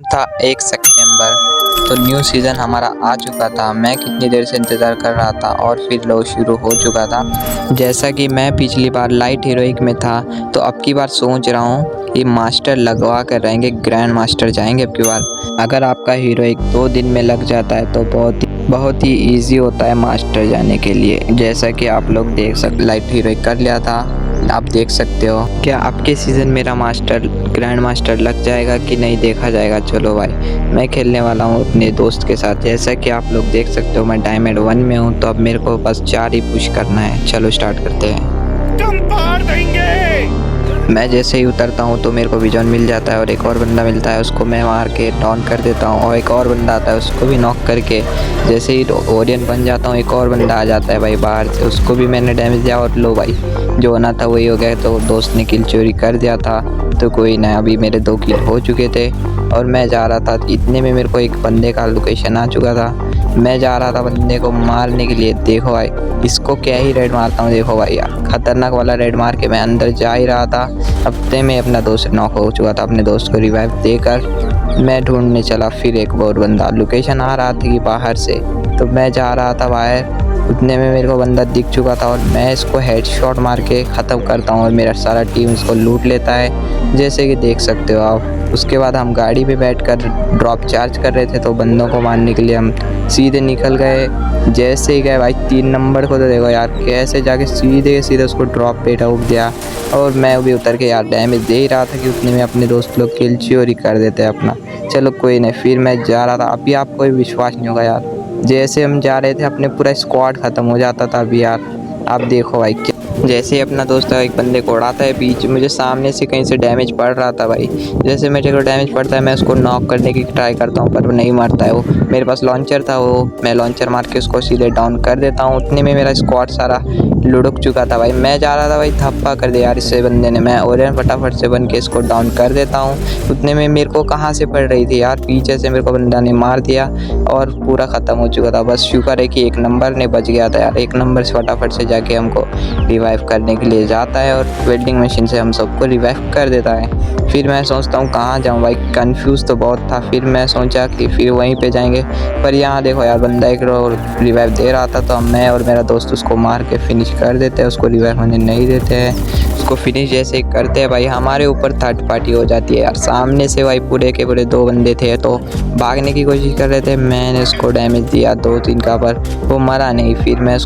था 1 सितंबर। तो new season हमारा आ चुका था। मैं कितनी देर से इंतज़ार कर रहा था और फिर लो शुरू हो चुका था। जैसा कि मैं पिछली बार लाइट हीरोइक में था, तो अब की बार सोच रहा हूँ कि मास्टर लगवा कर रहेंगे, ग्रैंड मास्टर जाएंगे अब की बार। अगर आपका हीरोइक 2 दिन में लग जाता है तो बहुत ही ईजी होता है मास्टर जाने के लिए। जैसा कि आप लोग देख सकते, लाइट हीरोइक कर लिया था, आप देख सकते हो। क्या आपके सीज़न मेरा मास्टर ग्रैंड मास्टर लग जाएगा कि नहीं, देखा जाएगा। चलो भाई, मैं खेलने वाला हूँ अपने दोस्त के साथ। जैसा कि आप लोग देख सकते हो, मैं डायमंड 1 में हूँ, तो अब मेरे को बस 4 ही पुश करना है। चलो स्टार्ट करते हैं। तुम पार देंगे। मैं जैसे ही उतरता हूँ तो मेरे को विजन मिल जाता है और एक और बंदा मिलता है, उसको मैं मार के डाउन कर देता हूँ। और एक और बंदा आता है, उसको भी नॉक करके जैसे ही ओरियन बन जाता हूँ, एक और बंदा आ जाता है भाई बाहर से, उसको भी मैंने डैमेज दिया। और लो भाई, जो होना था वही हो गया। तो दोस्त ने किल चोरी कर दिया था, तो कोई ना, अभी मेरे 2 किल हो चुके थे और मैं जा रहा था। इतने में मेरे को एक बंदे का लोकेशन आ चुका था। मैं जा रहा था बंदे को मारने के लिए। देखो भाई, इसको क्या ही रेड मारता हूँ। देखो भाई यार, खतरनाक वाला रेड मार के मैं अंदर जा ही रहा था। हफ्ते में अपना दोस्त नॉक हो चुका था। अपने दोस्त को रिवाइव देकर मैं ढूंढने चला। फिर एक और बंदा लोकेशन आ रहा था कि बाहर से, तो मैं जा रहा था बाहर। उतने में मेरे को बंदा दिख चुका था और मैं इसको हेडशॉट मार के ख़त्म करता हूँ और मेरा सारा टीम इसको लूट लेता है, जैसे कि देख सकते हो आप। उसके बाद हम गाड़ी पे बैठकर ड्रॉप चार्ज कर रहे थे, तो बंदों को मारने के लिए हम सीधे निकल गए। जैसे ही गए भाई 3 नंबर को, तो देखो यार कैसे जाके सीधे उसको ड्रॉप पे ठोक दिया। और मैं भी उतर के यार डैमेज दे ही रहा था कि उतने में अपने दोस्त लोग किल चोरी कर देते हैं अपना। चलो कोई नहीं, फिर मैं जा रहा था। अभी आपको भी विश्वास नहीं होगा यार, जैसे हम जा रहे थे अपने पूरा स्क्वाड ख़त्म हो जाता था। अभी यार आप देखो भाई, जैसे ही अपना दोस्त एक बंदे को उड़ाता है बीच, मुझे सामने से कहीं से डैमेज पड़ रहा था भाई। जैसे मेरे को डैमेज पड़ता है, मैं उसको नॉक करने की ट्राई करता हूँ, पर वो नहीं मारता है। वो मेरे पास लॉन्चर था, वो मैं लॉन्चर मार के उसको सीधे डाउन कर देता हूँ। उतने में मेरा स्क्वाड सारा लुढ़क चुका था भाई। मैं जा रहा था भाई, धप्पा कर दिया यार इससे बंदे ने। मैं ओरियन फटाफट से बन के इसको डाउन कर देता हूँ। उतने में मेरे को कहाँ से पड़ रही थी यार, पीछे से मेरे को बंदा ने मार दिया और पूरा ख़त्म हो चुका था। बस शुक्र है कि 1 नंबर ने बच गया था यार। 1 नंबर से फटाफट से जाके हमको रिवाइव करने के लिए जाता है और वेल्डिंग मशीन से हम सबको रिवाइव कर देता है। फिर मैं सोचता हूँ कहाँ जाऊँ भाई, कंफ्यूज तो बहुत था। फिर मैं सोचा कि फिर वहीं पे जाएंगे, पर यहाँ देखो यार, बंदा एक रिवाइव दे रहा था, तो मैं और मेरा दोस्त उसको मार के फिनिश कर देते हैं। उसको रिवाइव होने नहीं देते हैं। उसको फिनिश जैसे ही करते हैं भाई, हमारे ऊपर थर्ड पार्टी हो जाती है यार। सामने से भाई पूरे के पूरे 2 बंदे थे, तो भागने की कोशिश कर रहे थे। मैंने उसको डैमेज दिया 2-3 का, पर वो मरा नहीं। फिर मैं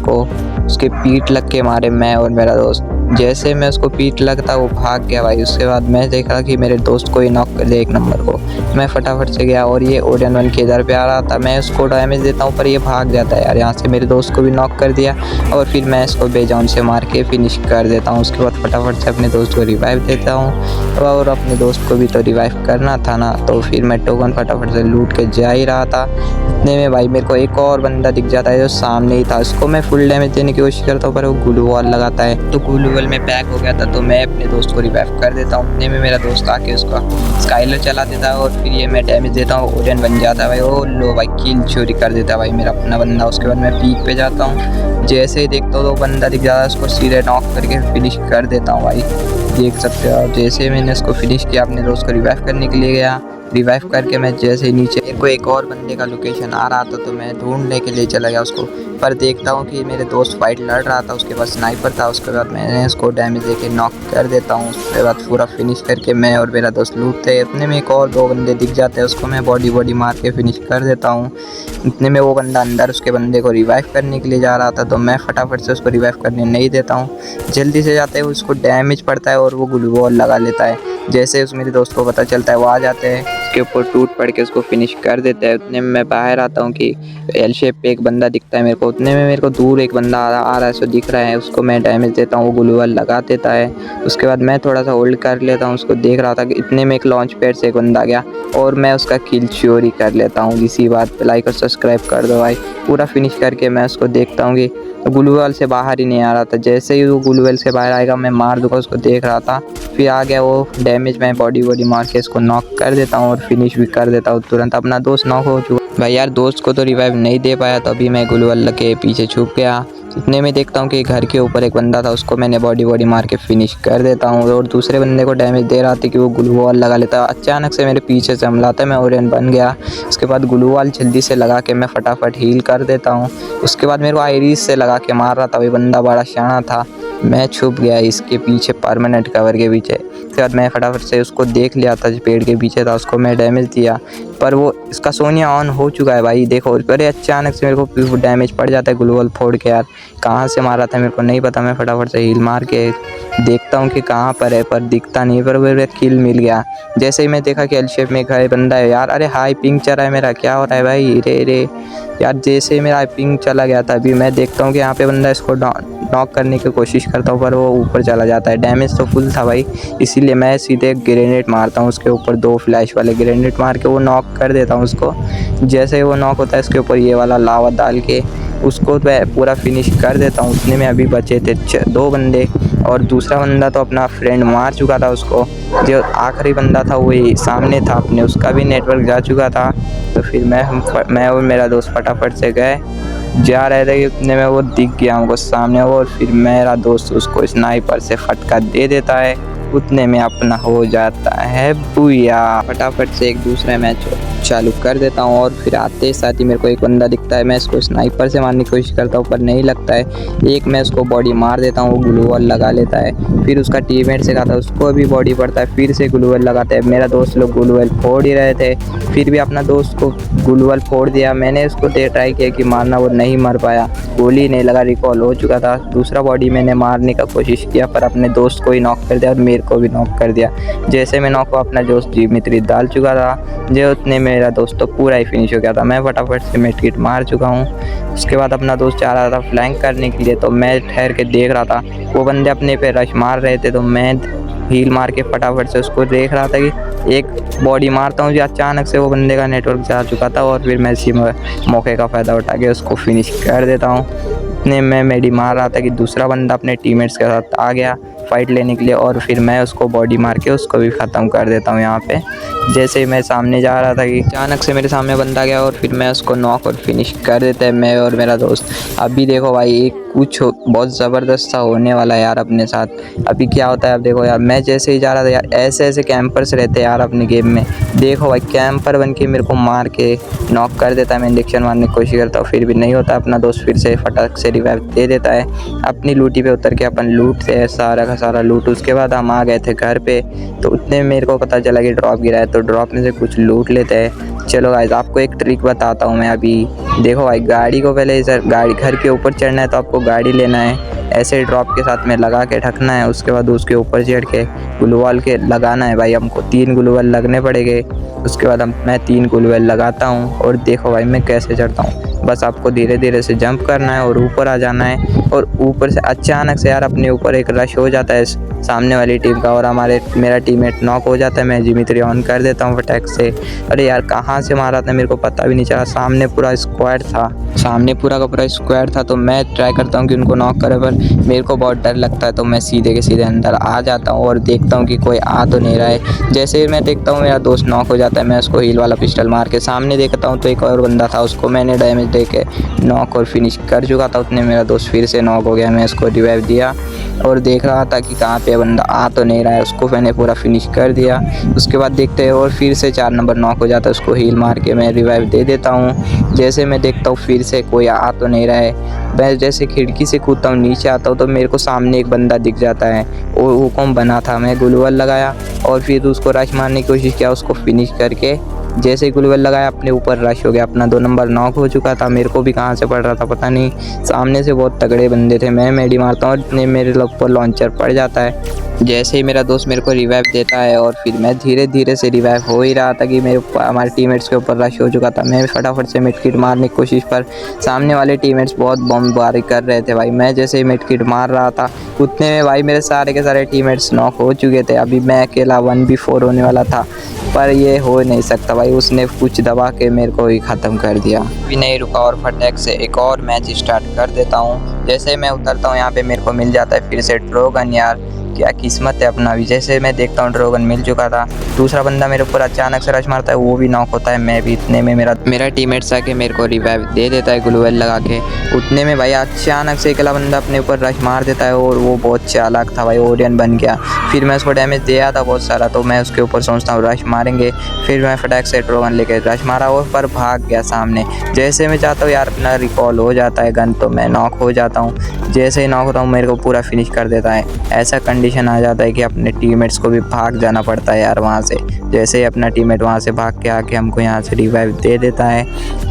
उसके पीठ लग के मारे, मैं और मेरा दोस्त। जैसे मैं उसको पीठ लगता, वो भाग गया भाई। उसके बाद मैं देखा कि मेरे दोस्त को ही नॉक कर दिया 1 नंबर को। मैं फटाफट से गया और ये ओरियन 1 के इधर पे आ रहा था। मैं उसको डैमेज देता हूँ, पर ये भाग जाता है यार। यहाँ से मेरे दोस्त को भी नॉक कर दिया और फिर मैं इसको बेजान से मार के फिनिश कर देता हूँ। उसके बाद फटाफट से अपने दोस्त को रिवाइव देता हूँ, और अपने दोस्त को भी तो रिवाइव करना था ना। तो फिर मैं टोकन फटाफट से लूट के जा ही रहा था। इतने में भाई मेरे को एक और बंदा दिख जाता है जो सामने ही था। उसको मैं फुल डैमेज देने की कोशिश करता हूँ, पर वो ग्लू वॉल लगाता है, तो ग्लू वॉल में पैक हो गया था। तो मैं अपने दोस्त को रिवाइव कर देता हूँ। इतने में मेरा दोस्त आके उसका स्काइलर चला देता है और फिर ये मैं डैमेज देता हूँ, ओरियन बन जाता है भाई। ओ लो भाई, किल चोरी कर देता है भाई मेरा अपना बंदा। उसके बाद मैं पीक पे जाता हूँ। जैसे ही देखता हूँ तो बंदा दिख जाता है, उसको सीधे नॉक करके फिनिश कर देता हूँ भाई। देख सकते हो आप, जैसे मैंने उसको फिनिश किया, अपने दोस्त को रिवाइव करने के लिए गया। रिवाइव करके मैं जैसे ही नीचे, मेरे को एक और बंदे का लोकेशन आ रहा था, तो मैं ढूंढने के लिए चला गया उसको। पर देखता हूँ कि मेरे दोस्त फाइट लड़ रहा था, उसके पास स्नाइपर था। उसके बाद मैंने उसको डैमेज देके नॉक कर देता हूँ। उसके बाद पूरा फिनिश करके मैं और मेरा दोस्त लूटते हैं। इतने में एक और 2 बंदे दिख जाते हैं, उसको मैं बॉडी मार के फिनिश कर देता हूँ। इतने में वो बंदा अंदर उसके बंदे को रिवाइव करने के लिए जा रहा था, तो मैं फटाफट से उसको रिवाइव करने नहीं देता हूँ। जल्दी से जाते हैं, उसको डैमेज पड़ता है और वो ग्लू वॉल लगा लेता है। जैसे उस मेरे दोस्त को पता चलता है, वो आ जाते हैं, उसके ऊपर टूट पड़ के उसको फिनिश कर देता है। उतने में मैं बाहर आता हूँ कि एल शेप पे एक बंदा दिखता है मेरे को। उतने में मेरे को दूर एक बंदा आ रहा है, सो दिख रहा है, उसको मैं डैमेज देता हूँ, वो ग्लू वॉल लगा देता है। उसके बाद मैं थोड़ा सा होल्ड कर लेता हूँ, उसको देख रहा था कि इतने में एक लॉन्च पैड से एक बंदा आ गया और मैं उसका किल चोरी कर लेता हूँ। इसी बात पे लाइक और सब्सक्राइब कर दो भाई। पूरा फिनिश करके मैं उसको देखता हूँ कि ग्लू वॉल से बाहर ही नहीं आ रहा था। जैसे ही वो ग्लू वॉल से बाहर आएगा, मैं मार दूंगा उसको, देख रहा था। फिर आ गया वो डैमेज, मैं बॉडी मार के इसको नॉक कर देता हूँ और फिनिश भी कर देता हूँ तुरंत। अपना दोस्त नॉक हो चुका भाई यार। दोस्त को तो रिवाइव नहीं दे पाया, तो अभी मैं ग्लू वॉल के पीछे छुप गया। इतने में देखता हूँ कि घर के ऊपर एक बंदा था, उसको मैंने बॉडी मार के फिनिश कर देता हूँ और दूसरे बंदे को डैमेज दे रहा था कि वो ग्लू वॉल लगा लेता। अचानक से मेरे पीछे से हमला आता है, मैं ओरियन बन गया। उसके बाद ग्लू वॉल जल्दी से लगा के मैं फटाफट हील कर देता हूँ। उसके बाद मेरे को आयरिस से लगा के मार रहा था, वही बंदा बड़ा शाना था। मैं छुप गया इसके पीछे परमानेंट कवर के पीछे। उसके बाद मैं फटाफट से उसको देख लिया था, जो पेड़ के पीछे था, उसको मैं डैमेज दिया, पर वो इसका सोनिया ऑन हो चुका है भाई। देखो अरे अचानक से मेरे को डैमेज पड़ जाता है ग्लू वॉल फोड़ के। यार कहाँ से मारा था मेरे को नहीं पता। मैं फटाफट से हील मार के देखता हूँ कि कहाँ पर है, पर दिखता नहीं, पर मेरे किल मिल गया। जैसे ही मैं देखा कि एल शेप में एक बंदा है यार। अरे हाई पिंग चल रहा है मेरा, क्या हो रहा है भाई? रे रे यार, जैसे ही मेरा पिंग चला गया था, अभी मैं देखता हूँ कि यहाँ पे बंदा, इसको नॉक करने की कोशिश करता हूँ, पर वो ऊपर चला जाता है। डैमेज तो फुल था भाई, इसीलिए मैं सीधे ग्रेनेड मारता हूँ उसके ऊपर, 2 फ्लैश वाले ग्रेनेड मार के वो नॉक कर देता हूँ उसको। जैसे ही वो नॉक होता है, इसके ऊपर ये वाला लावा डाल के उसको मैं पूरा फिनिश कर देता हूँ। उतने में अभी बचे थे 2 बंदे, और दूसरा बंदा तो अपना फ्रेंड मार चुका था उसको। जो आखिरी बंदा था वही सामने था अपने, उसका भी नेटवर्क जा चुका था। तो फिर मैं और मेरा दोस्त फटाफट से गए, जा रहे थे कि उतने में वो दिख गया हमको सामने वो, और फिर मेरा दोस्त उसको स्नाइपर से फटका दे देता है। उतने में अपना हो जाता है बुया। फटाफट से एक दूसरा मैच चालू कर देता हूँ, और फिर आते साथ ही मेरे को एक बंदा दिखता है। मैं इसको स्नाइपर से मारने की कोशिश करता हूँ, पर नहीं लगता है। एक मैं उसको बॉडी मार देता हूँ, वो ग्लू वॉल लगा लेता है। फिर उसका टीममेट से खाता है, उसको भी बॉडी पड़ता है, फिर से ग्लू वॉल लगाता है। मेरा दोस्त लोग ग्लू वॉल फोड़ ही रहे थे, फिर भी अपना दोस्त को ग्लू वॉल फोड़ दिया। मैंने उसको ट्राई किया कि मारना, वो नहीं मर पाया, गोली नहीं लगा, रिकॉल हो चुका था। दूसरा बॉडी मैंने मारने का कोशिश किया, पर अपने दोस्त को ही नॉक कर दिया और मेरे को भी नॉक कर दिया। जैसे मैं नॉक को अपना दोस्त दिमित्री डाल चुका था, जो उतने मेरा दोस्त तो पूरा ही फिनिश हो गया था। मैं फटाफट से मेडकिट मार चुका हूँ। उसके बाद अपना दोस्त चाह रहा था फ्लैंक करने के लिए, तो मैं ठहर के देख रहा था। वो बंदे अपने पे रश मार रहे थे, तो मैं हील मार के फटाफट से उसको देख रहा था कि एक बॉडी मारता हूँ, जो अचानक से वो बंदे का नेटवर्क जा चुका था, और फिर मैं इसी मौके का फ़ायदा उठा के उसको फिनिश कर देता हूँ। इतने में मेडी मार रहा था कि दूसरा बंदा अपने टीममेट्स के साथ आ गया फाइट लेने के लिए, और फिर मैं उसको बॉडी मार के उसको भी ख़त्म कर देता हूँ यहाँ पे। जैसे ही मैं सामने जा रहा था कि अचानक से मेरे सामने बंदा गया, और फिर मैं उसको नॉक और फिनिश कर देते हैं मैं और मेरा दोस्त। अभी देखो भाई, एक कुछ बहुत ज़बरदस्त सा होने वाला है यार अपने साथ। अभी क्या होता है अब देखो यार, मैं जैसे ही जा रहा था यार, ऐसे ऐसे कैंपर्स रहते हैं यार अपनी गेम में। देखो भाई, कैंपर बन के मेरे को मार के नॉक कर देता है। मैं इंजेक्शन मारने की कोशिश करता हूँ, फिर भी नहीं होता। अपना दोस्त फिर से फटाक से रिवाइव दे देता है। अपनी लूटी पे उतर के अपन लूटते हैं सारा का सारा लूट। उसके बाद हम आ गए थे घर पे, तो उतने में मेरे को पता चला कि ड्रॉप गिरा है, तो ड्रॉप में से कुछ लूट लेते हैं। चलो गाइस, आपको एक ट्रिक बताता हूँ मैं अभी। देखो भाई, गाड़ी को पहले इधर गाड़ी घर के ऊपर चढ़ना है, तो आपको गाड़ी लेना है, ऐसे ड्रॉप के साथ में लगा के ढकना है। उसके बाद उसके ऊपर चढ़ के ग्लू वॉल के लगाना है भाई। हमको 3 ग्लू वॉल लगने पड़ेंगे। उसके बाद मैं 3 ग्लू वॉल लगाता हूँ, और देखो भाई मैं कैसे चढ़ता हूँ। बस आपको धीरे धीरे से जंप करना है और ऊपर आ जाना है, और ऊपर से अचानक से यार अपने ऊपर एक रश हो जाता है सामने वाली टीम का, और मेरा टीममेट नॉक हो जाता है। मैं जिमित्री ऑन कर देता हूँ फटैक से। अरे यार, कहाँ से मारा था मेरे को पता भी नहीं चला। सामने पूरा स्क्वाड था, सामने पूरा का पूरा स्क्वाड था। तो मैं ट्राई करता हूँ कि उनको नॉक करे, पर मेरे को बहुत डर लगता है, तो मैं सीधे के सीधे अंदर आ जाता हूँ और देखता हूँ कि कोई आ तो नहीं रहा है। जैसे ही मैं देखता हूँ मेरा दोस्त नॉक हो जाता है, मैं उसको हील वाला पिस्टल मार के सामने देखता हूँ, तो एक और बंदा था, उसको मैंने डैमेज दे के नॉक और फिनिश कर चुका था। उतने मेरा दोस्त फिर से नॉक हो गया। मैं उसको रिवाइव दिया और देख रहा था कि कहाँ पे बंदा आ तो नहीं रहा है, उसको मैंने पूरा फिनिश कर दिया। उसके बाद देखते हैं, और फिर से 4 नंबर नॉक हो जाता है, उसको हील मार के मैं रिवाइव दे देता हूँ। जैसे मैं देखता हूँ फिर से कोई आ तो नहीं रहा है, मैं जैसे खिड़की से कूदता हूँ नीचे आता हूँ, तो मेरे को सामने एक बंदा दिख जाता है। वो कौन बना था, मैं ग्लू वॉल लगाया और फिर उसको रश मारने की कोशिश किया, उसको फिनिश करके जैसे ही ग्लू वॉल लगाया अपने ऊपर रश हो गया। अपना 2 नंबर नॉक हो चुका था। मेरे को भी कहाँ से पड़ रहा था पता नहीं, सामने से बहुत तगड़े बंदे थे। मैं मेडी मारता हूँ, इतने मेरे ऊपर लॉन्चर पड़ जाता है। जैसे ही मेरा दोस्त मेरे को रिवाइव देता है, और फिर मैं धीरे धीरे से रिवाइव हो ही रहा था कि हमारे टीममेट्स के ऊपर रश हो चुका था। मैं फटाफट से मिडकिट मारने की कोशिश, पर सामने वाले टीममेट्स बहुत बमबारी कर रहे थे भाई। मैं जैसे ही मिडकिट मार रहा था, उतने में भाई मेरे सारे के सारे टीममेट्स नॉक हो चुके थे। अभी मैं अकेला 1v4 होने वाला था, पर ये हो नहीं सकता भाई, उसने कुछ दबा के मेरे को ही ख़त्म कर दिया। भी नहीं रुका और फटैक से एक और मैच स्टार्ट कर देता हूँ। जैसे मैं उतरता हूँ यहाँ पे मेरे को मिल जाता है फिर से ड्रैगन यार। क्या किस्मत है अपना भी। जैसे मैं देखता हूँ ड्रैगन मिल चुका था, दूसरा बंदा मेरे ऊपर अचानक से रश मारता है, वो भी नॉक होता है। मैं भी इतने में मेरा टीममेट्स आके मेरे को रिवाइव दे देता है ग्लू वॉल लगा के। उतने में भाई अचानक से अकेला बंदा अपने ऊपर रश मार देता है और वो बहुत चालाक था भाई, ओरियन बन गया। फिर मैं उसको डैमेज दिया था बहुत सारा, तो मैं उसके ऊपर सोचता हूँ रश मारेंगे। फिर मैं फटाक से ड्रैगन लेके रश मारा और पर भाग गया सामने। जैसे मैं चाहता हूँ यार अपना रिकॉल हो जाता है गन, तो मैं नॉक हो जाता हूँ। जैसे ही नॉक होता हूँ मेरे को पूरा फिनिश कर देता है। ऐसा कंडीशन आ जाता है कि अपने टीममेट्स को भी भाग जाना पड़ता है यार वहाँ से। जैसे ही अपना टीममेट वहाँ से भाग के आके हमको यहाँ से रिवाइव दे देता है,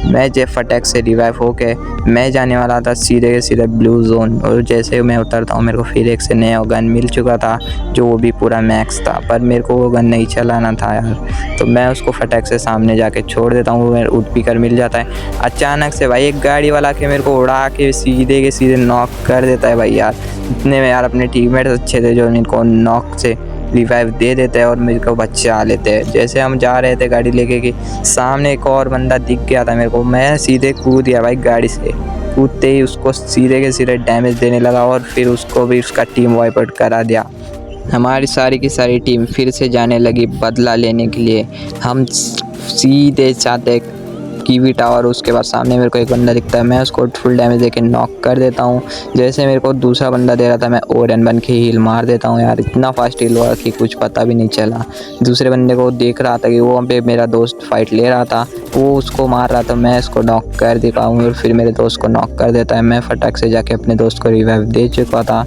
मैं जब फटाक से रिवाइव होके मैं जाने वाला था सीधे के सीधे ब्लू जोन। और जैसे मैं उतरता हूँ मेरे को फिर एक से नया गन मिल चुका था, जो वो भी पूरा मैक्स था, पर मेरे को वो गन नहीं चलाना था यार। तो मैं उसको फटाक से सामने जाके छोड़ देता हूँ, वो उठ पी कर मिल जाता है। अचानक से भाई एक गाड़ी वाला के मेरे को उड़ा के सीधे के सीधे नॉक कर देता है भाई यार। इतने में यार अपने टीममेट्स अच्छे थे जो मेरे को नॉक से रिवाइव दे देते हैं और मेरे को बच्चा लेते हैं। जैसे हम जा रहे थे गाड़ी लेके कि सामने एक और बंदा दिख गया था मेरे को, मैं सीधे कूद गया भाई गाड़ी से। कूदते ही उसको सीधे के सीधे डैमेज देने लगा और फिर उसको भी उसका टीम वाइप आउट करा दिया। हमारी सारी की सारी टीम फिर से जाने लगी बदला लेने के लिए। हम सीधे जाते कीवी टावर, उसके बाद सामने मेरे को एक बंदा दिखता है, मैं उसको फुल डैमेज देके नॉक कर देता हूँ। जैसे मेरे को दूसरा बंदा दे रहा था, मैं ओरियन बन के हील मार देता हूँ यार। इतना फास्ट हील हुआ कि कुछ पता भी नहीं चला। दूसरे बंदे को देख रहा था कि वो वहाँ पे मेरा दोस्त फाइट ले रहा था, वो उसको मार रहा था, मैं इसको नॉक कर देता हूँ और फिर मेरे दोस्त को नॉक कर देता है। मैं फटाक से जाके अपने दोस्त को रिवाइव दे चुका था।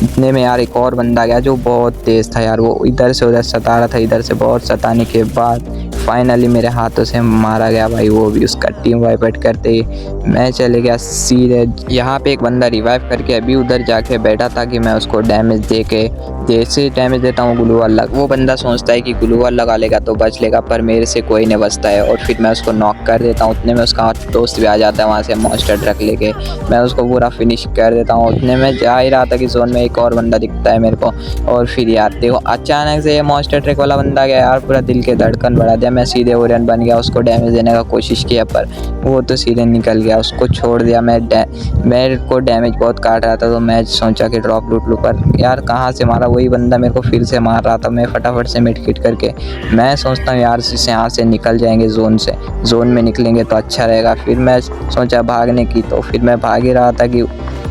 इतने में यार एक और बंदा गया जो बहुत तेज़ था यार, वो इधर से उधर सता रहा था। इधर से बहुत सताने के बाद फाइनली मेरे हाथों से मारा गया भाई, वो भी उसका टीम वाइप आउट करते ही मैं चले गया सीधे। यहाँ पे एक बंदा रिवाइव करके अभी उधर जाके बैठा था कि मैं उसको डैमेज दे के, जैसे डैमेज देता हूँ ग्लू वॉल लग, वो बंदा सोचता है कि ग्लू वॉल लगा लेगा तो बच लेगा, पर मेरे से कोई नहीं बचता है और फिर मैं उसको नॉक कर देता हूँ। उतने में उसका दोस्त भी आ जाता है वहाँ से मॉन्स्टर ट्रक लेके, मैं उसको पूरा फिनिश कर देता हूँ। उतने में जा ही रहा था कि जोन में एक और बंदा दिखता है मेरे को, और फिर यार देखो अचानक से ये मॉन्स्टर ट्रक वाला बंदा गया यार, पूरा दिल के धड़कन बढ़ा दिया। मैं सीधे ओरियन बन गया, उसको डैमेज देने का कोशिश किया पर वो तो सीधे निकल गया, उसको छोड़ दिया। मेरे को डैमेज बहुत काट रहा था, तो मैं सोचा कि ड्रॉप लूट लूँ, पर यार कहाँ से मारा, वही बंदा मेरे को फिर से मार रहा था। मैं फटाफट से मिड किट करके मैं सोचता हूँ यार इसे यहाँ से निकल जाएंगे, जोन में निकलेंगे तो अच्छा रहेगा। फिर मैं सोचा भागने की, तो फिर मैं भाग ही रहा था कि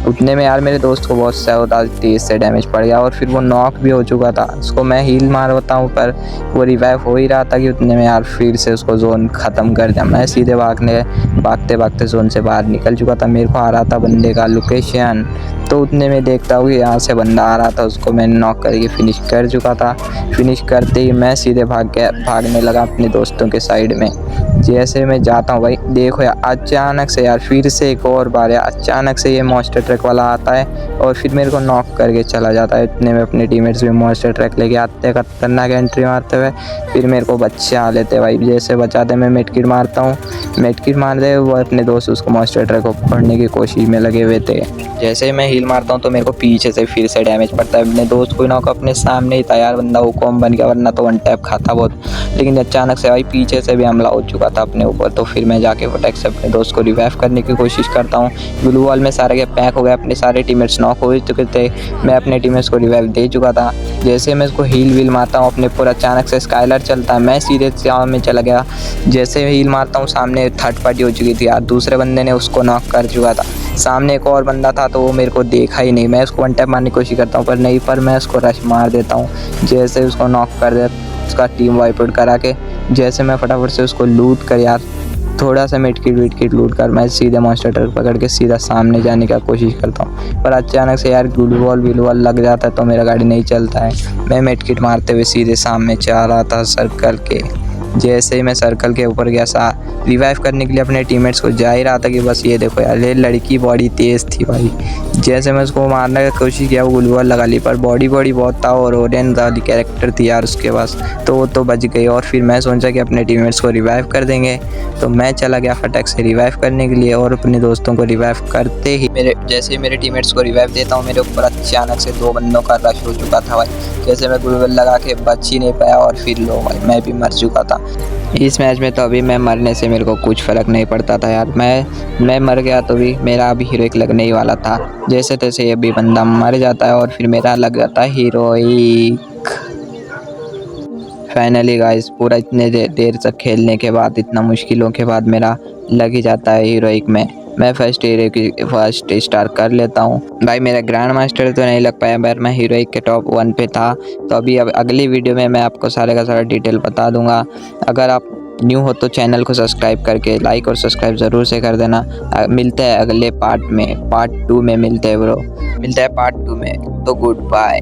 उतने में यार मेरे दोस्त को बहुत ज़्यादा तेज़ से डैमेज पड़ गया और फिर वो नॉक भी हो चुका था। उसको मैं हील मारता हूँ पर वो रिवाइव हो ही रहा था कि उतने में यार फिर से उसको जोन ख़त्म कर दिया। मैं सीधे भागते भागते जोन से बाहर निकल चुका था। मेरे को आ रहा था बंदे का लोकेशन, तो उतने में देखता हूँ कि यहाँ से बंदा आ रहा था, उसको मैंने नॉक करके फिनिश कर चुका था। फिनिश करते ही मैं सीधे भागने लगा अपने दोस्तों के साइड में। जैसे मैं जाता हूँ भाई देखो यार अचानक से यार फिर से एक और बार यार अचानक से ये मॉन्स्टर ट्रक वाला आता है और फिर मेरे को नॉक करके चला जाता है। इतने में अपने टीममेट्स भी मॉन्स्टर ट्रक लेके आते हैं खतरनाक एंट्री मारते हुए, फिर मेरे को बच्चे आ लेते भाई। जैसे बचाते मैं मेडकिट मारता हूँ, मेडकिट मारते वो अपने दोस्त उसको मॉन्स्टर ट्रक को पकड़ने की कोशिश में लगे हुए थे। जैसे ही मैं हील मारता हूँ तो मेरे को पीछे से फिर से डैमेज पड़ता है। अपने दोस्त को नॉक अपने सामने ही तैयार बंदा वो कॉम बन गया, वरना तो वन टैप खाता बहुत, लेकिन अचानक से भाई पीछे से भी हमला हो चुका था अपने ऊपर। तो फिर मैं जाके फटाक से अपने दोस्त को रिवाइव करने की कोशिश करता हूँ। ग्लू वॉल में सारे के पैक हो गए, अपने सारे टीममेट्स नॉक हो चुके थे, मैं अपने टीममेट्स को रिवाइव दे चुका था। जैसे मैं उसको हील वील मारता हूँ अपने पर अचानक से स्काइलर चलता है, मैं सीधे चाव में चला गया। जैसे हील मारता हूँ सामने थर्ड पार्टी हो चुकी थी यार, दूसरे बंदे ने उसको नॉक कर चुका था। सामने एक और बंदा था तो वो मेरे को देखा ही नहीं, मैं उसको वन टैप मारने की कोशिश करता हूँ पर नहीं, पर मैं उसको रश मार देता हूँ। जैसे उसको नॉक कर दे उसका टीम वाइप आउट करा के, जैसे मैं फटाफट से उसको लूट कर यार थोड़ा सा मेडकिट लूट कर मैं सीधे मॉन्स्टर ट्रक पकड़ के सीधा सामने जाने का कोशिश करता हूँ। पर अचानक से यार ग्लू वॉल लग जाता है तो मेरा गाड़ी नहीं चलता है। मैं मेडकिट मारते हुए सीधे सामने जा रहा था सर्कल के। जैसे ही मैं सर्कल के ऊपर गया सा रिवाइव करने के लिए अपने टीममेट्स को जा ही रहा था कि बस ये देखो यार ये लड़की बॉडी तेज़ थी भाई। जैसे मैं उसको मारने की कोशिश किया वो ग्लू वॉल लगा ली, पर बॉडी बहुत था और ओरियन वाली कैरेक्टर थी यार उसके पास, तो वो तो बच गई। और फिर मैं सोचा कि अपने टीममेट्स को रिवाइव कर देंगे, तो मैं चला गया फटाक से रिवाइव करने के लिए। और अपने दोस्तों को रिवाइव करते ही जैसे ही मेरे टीममेट्स को रिवाइव देता हूँ, मेरे ऊपर अचानक से दो बंदों का रश हो चुका था भाई। जैसे मैं ग्लू वॉल लगा के बच ही नहीं पाया और फिर लो भाई मैं भी मर चुका था। इस मैच में तो अभी मैं मरने से मेरे को कुछ फ़र्क नहीं पड़ता था यार। मैं मर गया तो भी मेरा अभी हीरोइक लगने ही वाला था। जैसे तैसे ये भी बंदा मर जाता है और फिर मेरा लग जाता है हीरोइक। फाइनली गाइस पूरा इतने देर तक खेलने के बाद, इतना मुश्किलों के बाद मेरा लग ही जाता है हीरोइक में। मैं फर्स्ट स्टार कर लेता हूँ। भाई मेरा ग्रैंड मास्टर तो नहीं लग पाया, पर मैं हीरोइक के टॉप 1 पे था। तो अभी अब अगली वीडियो में मैं आपको सारे का सारा डिटेल बता दूंगा। अगर आप न्यू हो तो चैनल को सब्सक्राइब करके लाइक और सब्सक्राइब ज़रूर से कर देना। मिलते हैं अगले पार्ट में, पार्ट 2 में मिलते हैं ब्रो, मिलते हैं पार्ट 2 में। तो गुड बाय।